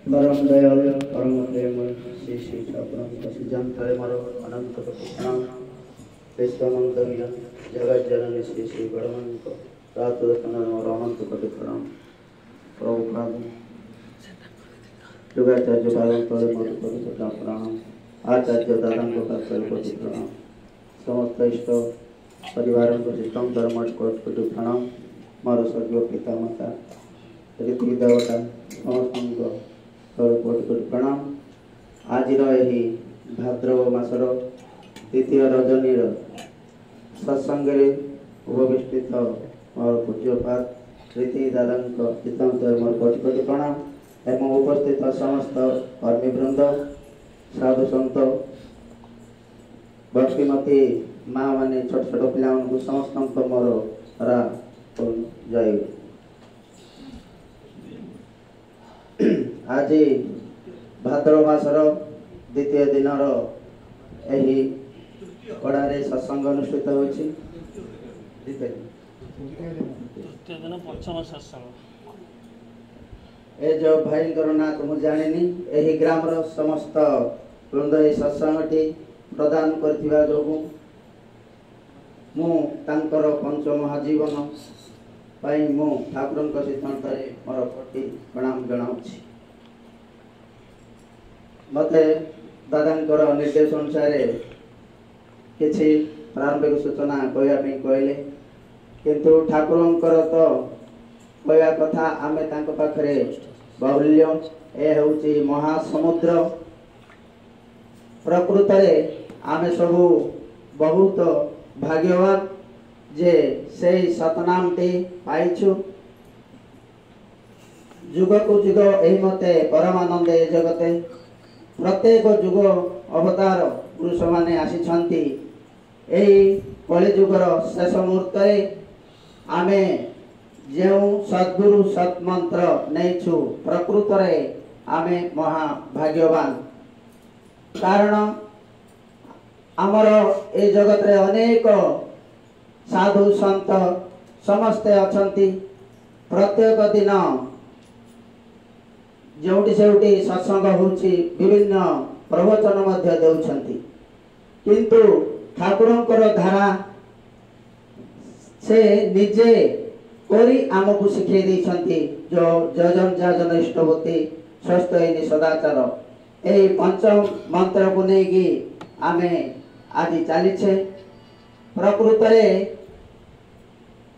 परम दयाल परम प्रेमल श्री श्री ठाकुर सिद्धांत मारो अनंत प्रणाम विश्वानंद जगत जननी श्री श्री बड़मन को रात और अनंत कोटि प्रणाम प्रभुपाद युगाचार्य पालन तले मोर कोटि प्रणाम आचार्य दादा को कोटि प्रणाम समस्त इष्ट परिवार को सिस्टम धर्म कोटि प्रणाम मोर स्वर्गीय पिता माता रीति देवता समस्त कोटि कोटि प्रणाम आज यही भाद्रव मासर द्वितीय रजनीर सत्संग उपविष्टित मोर पूज्यपाद रीति दादा चित्तांत मोर कोटि कोटि प्रणाम एवं उपस्थित समस्त कर्मीवृंद साधु सन्त भक्तिमती माँ मैंने छोट छोट पिला समस्त मोर हरा जय आज भाद्रव मासर द्वितीय दिनर यही कड़ारे सत्संग अनुष्ठित होछि ए जो भाई ना तो मुझे जानी यही ग्रामर समस्त वृंद सत्संगटी प्रदान करथिबा जोगु मु तांकर पंचमहाजीवन पाई मु ठाकुरन सिद्धांत मोर कोटि प्रणाम जनाऊछि मते दादांकर निर्देश अनुसार किछि प्रारंभिक सूचना कहवाई कहले किंतु ठाकुरंकर तो कहवा कथा आमे तांको पाखरे बाहुल्य ए होउछि महासमुद्र प्रकृत आमे सबु बहुत भाग्यवान जे से सतनाम टी पाइछु जुग को जुग एही मते परमानंद ए जगते प्रत्येक जुग अवतार पुरुष माने आसी एही कलि जुगर शेष मुहूर्त आमे जो सद्गुरु सत्मंत्र नैछु प्रकृत आमे महाभाग्यवान कारण आमर ए जगत रे अनेक साधु संत समस्ते अछंती प्रत्येक दिन जोटी सेउटी सत्संग होउछि विभिन्न प्रवचन मध्य देउछंती किंतु ठाकुरंकर धारा से निजे कोरी आमको शिखे दैछंती जो जजन जाजन इष्टवती स्वस्थ सदाचार ए पंचम मंत्र को नेकी आमे आज चलीछे प्रकृत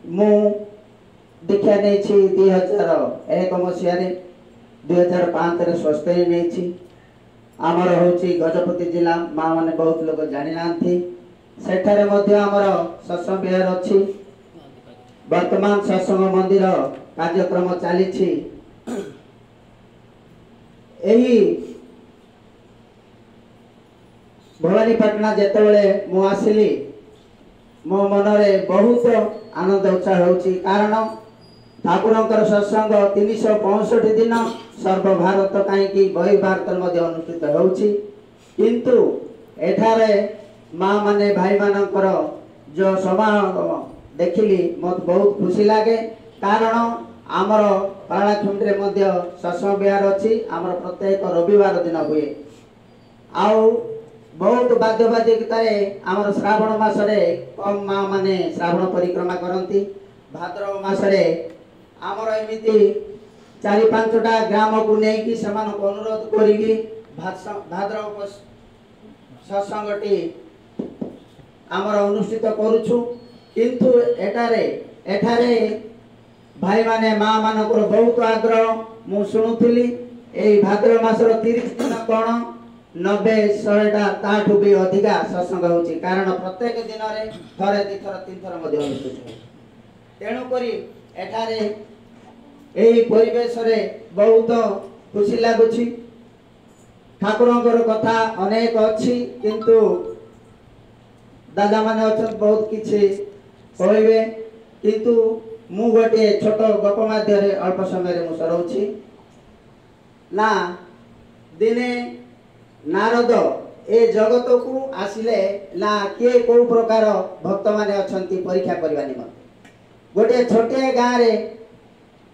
मु दीक्षा नहीं 2001 मसीह 2005 स्वस्थ नहीं आमर होची गजपति जिला माँ मैंने बहुत लोग जानी नांथी सेठारे मध्य आमर सत्संग विहार अच्छी वर्तमान सत्संग मंदिर कार्यक्रम चली भवानीपाटना जेतेबेले मु आसिली मो मनरे बहुत आनंद उत्साह होची कारण ठाकुरंकर सत्संग 365 दिन सर्वभारत कहीं बहि भारत मध्य अनुष्ठित होची किंतु एठारे माँ माने भाई मानकर जो समागम देखिली मत बहुत खुशी लागे कारण आमर पाराखुंडे मध्य सत्संग विहार अच्छी आमर प्रत्येक रविवार दिन हुए आउ बहुत बाद्य बाजिकतारे आमर श्रावण मासरे कम माँ माने श्रावण परिक्रमा करती भाद्रव मासरे आमर एमिति 4-5टा ग्राम को लेकिन से अनुरोध करी भाद्रव सत्संगटी आमर अनुष्ठित करुछु किंतु एठारे भाई माने माँ मानकर बहुत आग्रह मु शुणुली ए भाद्रव मासर 30 दिन कौन 90-100टा ताठू भी अधिका सत्संग होची कारण प्रत्येक दिन रे थरे 2 थर 3 थर मध्ये अनुष्ठित तेणु करी एठारे एही परिवेश रे बहुत खुशी लागुची ठाकुरंकर कथा अनेक अच्छी किंतु दादा माने अच्छा बहुत किछि कहबे किंतु मु गोटे छोट गप माध्यम अल्प समय मु सरौछि ना दिने नारद ए जगत को आसिले ना किए को प्रकार भक्त माने अछंती परीक्षा करबा निमंते गोटे छोटे गाँव रे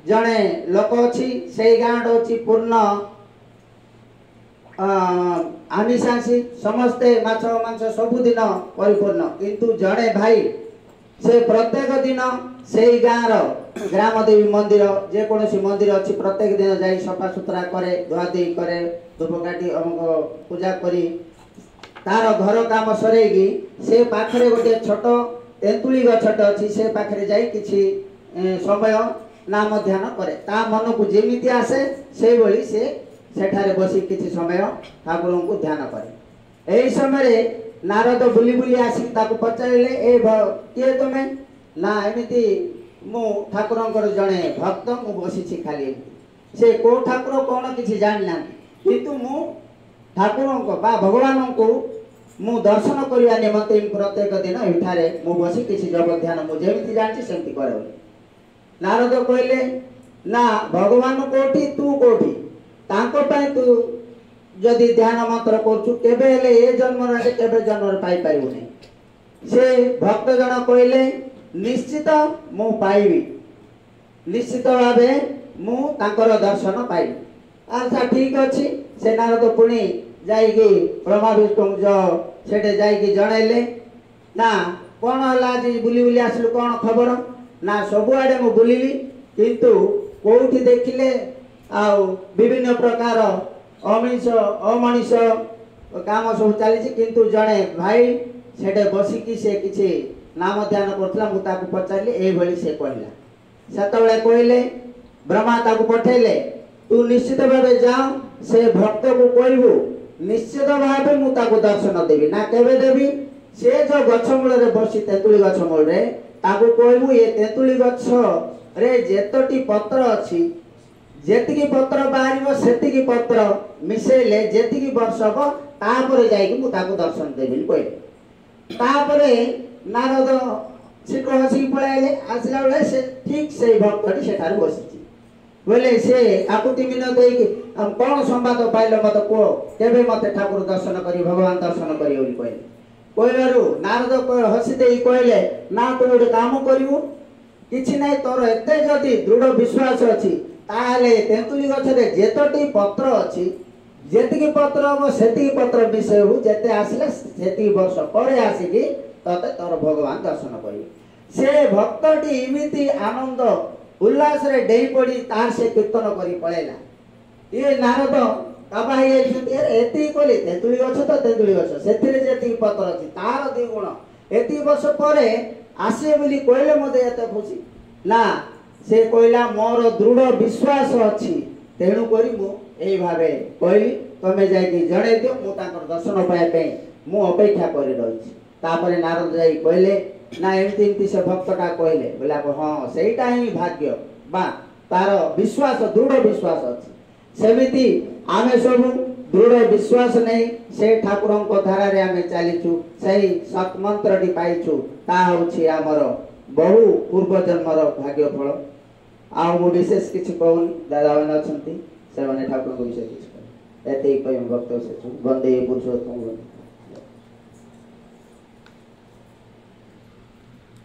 जड़े लोक अच्छी से गाँव अच्छी पूर्ण आमिषासी समस्ते माछ मांस सबुदिन परिपूर्ण किंतु जड़े भाई से प्रत्येक दिन से गाँव ग्राम देवी मंदिर जेकोसी मंदिर अच्छी प्रत्येक दिन जाई सफा सुतरा करे धुआधुई करे धूपकाठी अमुक पूजा करी तार घर काम सरेगी से पाखरे गोटे छोट तेंतुली गछट अच्छी से पाखरे जाई किछि समय नाम ध्यान करे ता मन को जेमिति आसे से भली से सेठारे बसी किछि समय ठाकुर को ध्यान करे एही समय नारद बुली बुली आसी ताको पचारिले ए किए तुमे ना एमिति मु ठाकुरंकर जणे भक्त मु बसिछि खाली से को ठाकुर कोन किछि जानना किंतु मु ठाकुरंको बा भगवान को मु दर्शन करिया निमंते प्रत्येक दिन एठारे मु बसी किछि जब ध्यान मु जेमिति जानछि सेमिति करे नारद कहले ना भगवान कोठी तू कोठी तांको पय तू जदि ध्यान मंत्र करछु केबे हेले ए जन्म रे केबे जन्म रे पाई पारिबो नै से भक्त जन कहले निश्चित मु पाइबी निश्चित भावे मु तांकर दर्शन पाइबी अच्छा ठीक अछि से नारद पुणी जाइकी ब्रह्मा विष्णु जो सेठे जाइकी जणाइले ना कौन हला आज बुली बुली आसलु कौन खबर ना सबुआडे मु बुलिली किंतु कोठी देखिले आउ विभिन्न प्रकार अमनिष अमनिष काम सब चली किंतु जड़े भाई सेठे बसिकी से किसी नाम ध्यान करथला मु ताकू पचारली ए भली से कहला सेतबेले कहले ब्रह्मा ताकू पठेले तू निश्चित भावे जाओ से भक्त को कहबू निश्चित भावे मु ताकू दर्शन देबी ना केबे देबी से जो गछ मूल रे बसी तेतुली गछ मूल रे ताकू कहबू ये तेतुली गछ रे जेतटी पत्र अछि जेतिकी पत्र बाहरिबो सेतिकी पत्र मिसेले जेतिकी वर्ष हो तापरे जाइकी मु ताकू दर्शन देबी कहले तापरे नारद शीघ्र हसी पळाइले आसला बेले से ठीक से भक्तटी सेठार बसिछि बोले से आकुति मिनत देकी हम कोन संवाद पाइलो मत को केबे मते ठाकुर दर्शन करी भगवान दर्शन करी बोली कहले कहलारु नारद हसी देई कहले ना तू गोटे काम करिवु किछि नै तोर एते जदि दृढ़ विश्वास अछि ताले तेंतुली गछरे जेतटी पत्र अछि जेतिकी पत्र हो सेतिकी पत्र विषय हो जेते आसिले सेतिकी वर्ष परे आसीकी तते तोर भगवान दर्शन करी से भक्तटी इमिति आनंद उल्लास रे डेई पड़ी तार से कीर्तन करी पळेला ये नारद काबा हे एति कोली तेंतुली गछ तो तेंतुली गछ सेथिरे जेतिकी पत्र अछि तार दी गुण एति वर्ष परे आसे बोली कहले मते एते खुशी ना से कहला मोर दृढ़ विश्वास अछि तेणु करी मु एई भाबे कहली तमे जाई कि जणे दियो मु ताकर दर्शन पाए पे मु अपेक्षा करि रहिछि तापरे नारद जाई कहले ना एमती एमती से भक्तटा कहले बोला हां सेटा ही भाग्य बा तार विश्वास दृढ़ विश्वास अछि सेमिति आमे सब दृढ़ विश्वास नहीं से ठाकुरन को धारा रे आमे चालिछु सही सत मंत्रटी पाइछु ता होछि हमर बहु पूर्व जन्मर भाग्य फल आ मु विशेष किछ कहून दादा मन अछंती से माने ठाकुर को विशेष किछ एते कहि भक्त से वंदे पुरुषोत्तम